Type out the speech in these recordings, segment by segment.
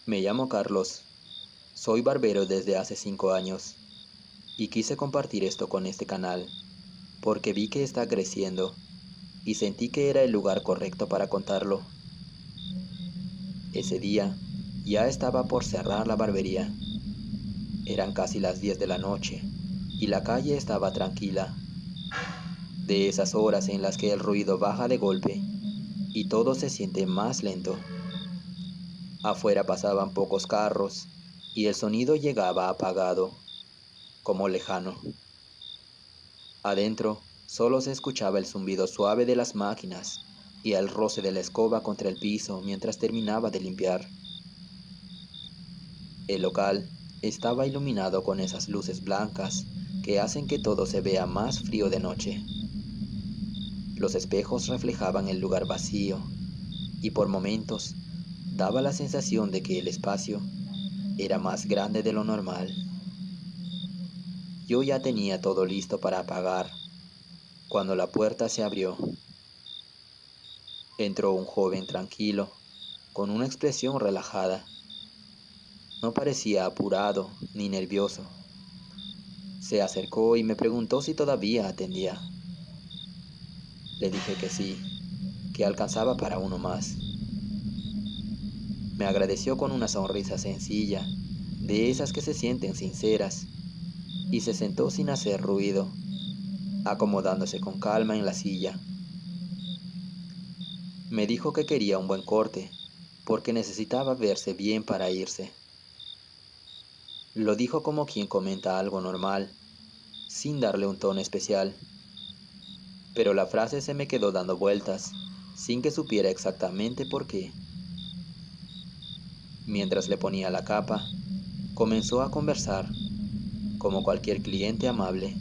Me llamo Carlos, soy barbero desde hace 5 años y quise compartir esto con este canal porque vi que está creciendo y sentí que era el lugar correcto para contarlo. Ese día ya estaba por cerrar la barbería. Eran casi las 10 de la noche y la calle estaba tranquila, de esas horas en las que el ruido baja de golpe y todo se siente más lento. Afuera pasaban pocos carros y el sonido llegaba apagado, como lejano. Adentro solo se escuchaba el zumbido suave de las máquinas y el roce de la escoba contra el piso mientras terminaba de limpiar. El local estaba iluminado con esas luces blancas que hacen que todo se vea más frío de noche. Los espejos reflejaban el lugar vacío y por momentos daba la sensación de que el espacio era más grande de lo normal. Yo ya tenía todo listo para apagar cuando la puerta se abrió. Entró un joven tranquilo, con una expresión relajada. No parecía apurado ni nervioso. Se acercó y me preguntó si todavía atendía. Le dije que sí, que alcanzaba para uno más. Me agradeció con una sonrisa sencilla, de esas que se sienten sinceras, y se sentó sin hacer ruido, acomodándose con calma en la silla. Me dijo que quería un buen corte, porque necesitaba verse bien para irse. Lo dijo como quien comenta algo normal, sin darle un tono especial. Pero la frase se me quedó dando vueltas, sin que supiera exactamente por qué. Mientras le ponía la capa, comenzó a conversar, como cualquier cliente amable.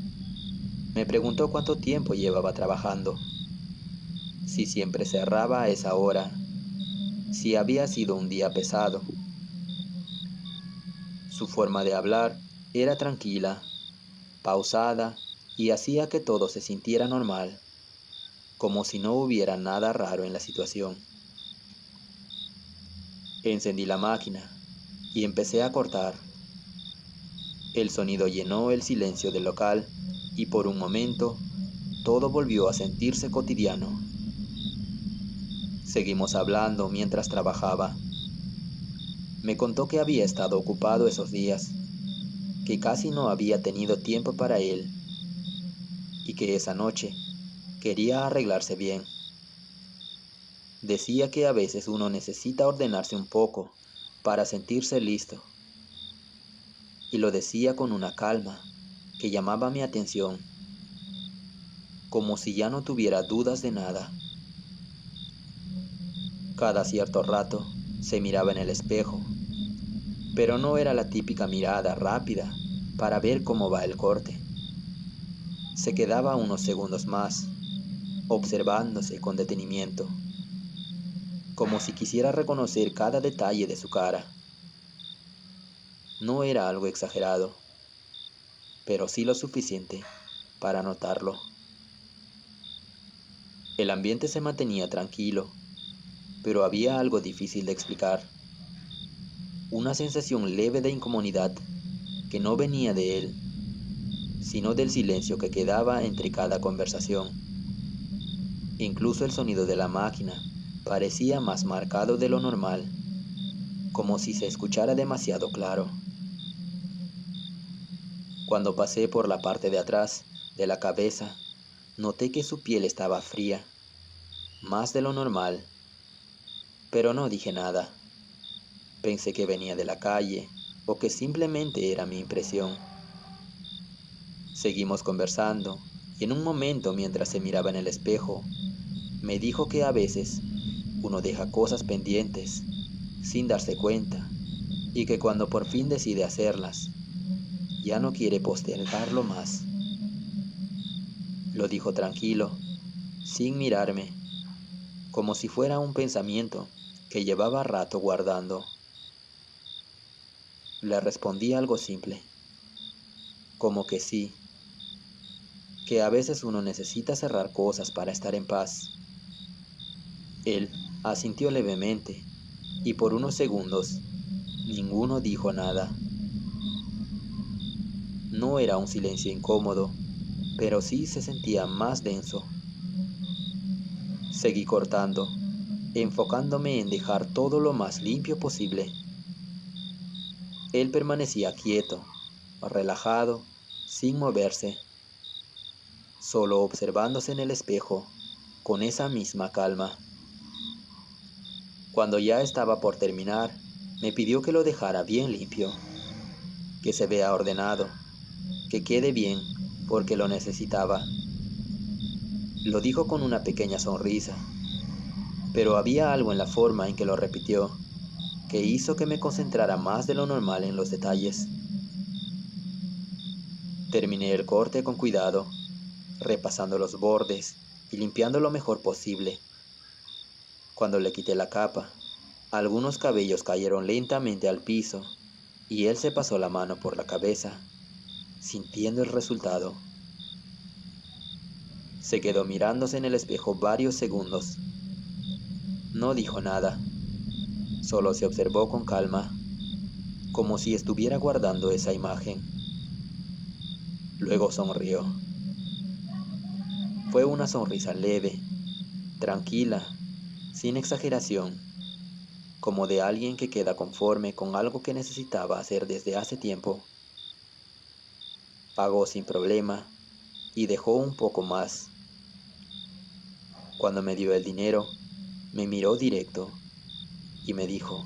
Me preguntó cuánto tiempo llevaba trabajando, si siempre cerraba a esa hora, si había sido un día pesado. Su forma de hablar era tranquila, pausada y hacía que todo se sintiera normal, como si no hubiera nada raro en la situación. Encendí la máquina y empecé a cortar. El sonido llenó el silencio del local y por un momento todo volvió a sentirse cotidiano. Seguimos hablando mientras trabajaba. Me contó que había estado ocupado esos días, que casi no había tenido tiempo para él y que esa noche quería arreglarse bien. Decía que a veces uno necesita ordenarse un poco para sentirse listo, y lo decía con una calma que llamaba mi atención, como si ya no tuviera dudas de nada. Cada cierto rato se miraba en el espejo, pero no era la típica mirada rápida para ver cómo va el corte. Se quedaba unos segundos más, observándose con detenimiento, como si quisiera reconocer cada detalle de su cara. No era algo exagerado, pero sí lo suficiente para notarlo. El ambiente se mantenía tranquilo, pero había algo difícil de explicar. Una sensación leve de incomodidad que no venía de él, sino del silencio que quedaba entre cada conversación. Incluso el sonido de la máquina parecía más marcado de lo normal, como si se escuchara demasiado claro. Cuando pasé por la parte de atrás de la cabeza, noté que su piel estaba fría, más de lo normal, pero no dije nada. Pensé que venía de la calle o que simplemente era mi impresión. Seguimos conversando y en un momento mientras se miraba en el espejo, me dijo que a veces uno deja cosas pendientes sin darse cuenta y que cuando por fin decide hacerlas, ya no quiere postergarlo más. Lo dijo tranquilo, sin mirarme, como si fuera un pensamiento que llevaba rato guardando. Le respondí algo simple, como que sí, que a veces uno necesita cerrar cosas para estar en paz. Él asintió levemente y por unos segundos Ninguno dijo nada. No era un silencio incómodo, pero sí se sentía más denso. Seguí cortando, enfocándome en dejar todo lo más limpio posible. Él permanecía quieto, relajado, sin moverse, solo observándose en el espejo, con esa misma calma. Cuando ya estaba por terminar, me pidió que lo dejara bien limpio, que se vea ordenado, que quede bien, porque lo necesitaba. Lo dijo con una pequeña sonrisa, pero había algo en la forma en que lo repitió, que hizo que me concentrara más de lo normal en los detalles. Terminé el corte con cuidado, repasando los bordes y limpiando lo mejor posible. Cuando le quité la capa, algunos cabellos cayeron lentamente al piso y él se pasó la mano por la cabeza, sintiendo el resultado. Se quedó mirándose en el espejo varios segundos. No dijo nada, solo se observó con calma, como si estuviera guardando esa imagen. Luego sonrió. Fue una sonrisa leve, tranquila, sin exageración, como de alguien que queda conforme con algo que necesitaba hacer desde hace tiempo. Pagó sin problema y dejó un poco más. Cuando me dio el dinero, me miró directo y me dijo,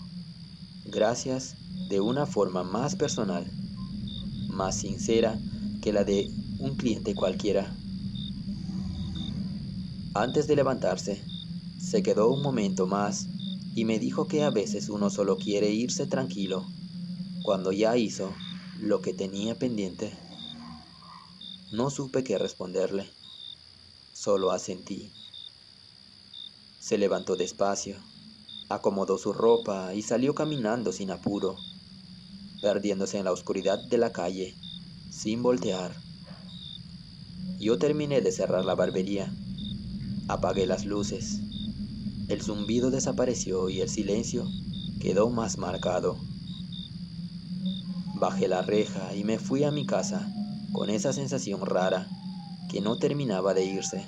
gracias, de una forma más personal, más sincera que la de un cliente cualquiera. Antes de levantarse, se quedó un momento más y me dijo que a veces uno solo quiere irse tranquilo cuando ya hizo lo que tenía pendiente. No supe qué responderle, solo asentí. Se levantó despacio, acomodó su ropa y salió caminando sin apuro, perdiéndose en la oscuridad de la calle, sin voltear. Yo terminé de cerrar la barbería, apagué las luces, el zumbido desapareció y el silencio quedó más marcado. Bajé la reja y me fui a mi casa con esa sensación rara que no terminaba de irse,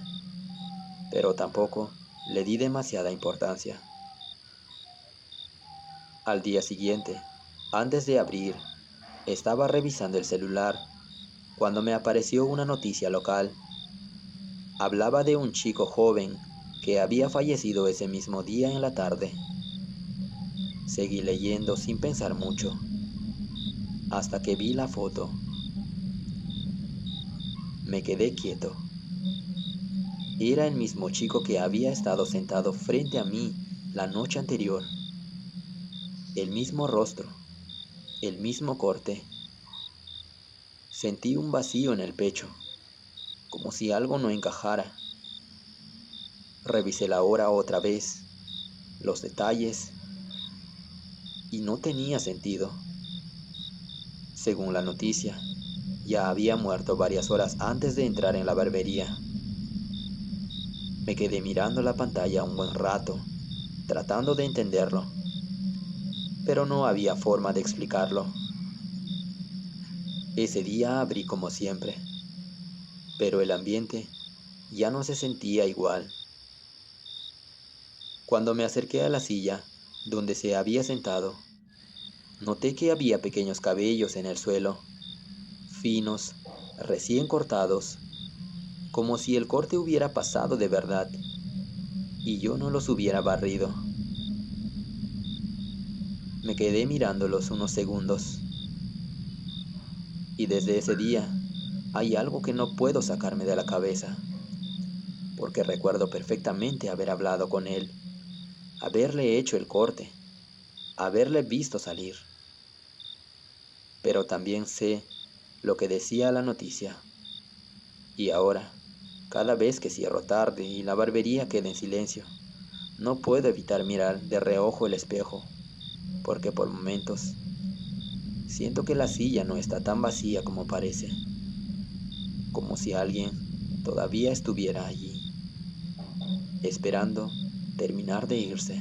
pero tampoco le di demasiada importancia. Al día siguiente, antes de abrir, estaba revisando el celular cuando me apareció una noticia local. Hablaba de un chico joven que había fallecido ese mismo día en la tarde. Seguí leyendo sin pensar mucho, hasta que vi la foto. Me quedé quieto. Era el mismo chico que había estado sentado frente a mí la noche anterior. El mismo rostro, el mismo corte. Sentí un vacío en el pecho, como si algo no encajara. Revisé la hora otra vez, los detalles, y no tenía sentido. Según la noticia, ya había muerto varias horas antes de entrar en la barbería. Me quedé mirando la pantalla un buen rato, tratando de entenderlo, pero no había forma de explicarlo. Ese día abrí como siempre, pero el ambiente ya no se sentía igual. Cuando me acerqué a la silla donde se había sentado, noté que había pequeños cabellos en el suelo, finos, recién cortados, como si el corte hubiera pasado de verdad y yo no los hubiera barrido. Me quedé mirándolos unos segundos y desde ese día hay algo que no puedo sacarme de la cabeza, porque recuerdo perfectamente haber hablado con él, haberle hecho el corte, haberle visto salir, pero también sé lo que decía la noticia. Y ahora, cada vez que cierro tarde y la barbería queda en silencio, no puedo evitar mirar de reojo el espejo, porque por momentos siento que la silla no está tan vacía como parece, como si alguien todavía estuviera allí, esperando terminar de irse.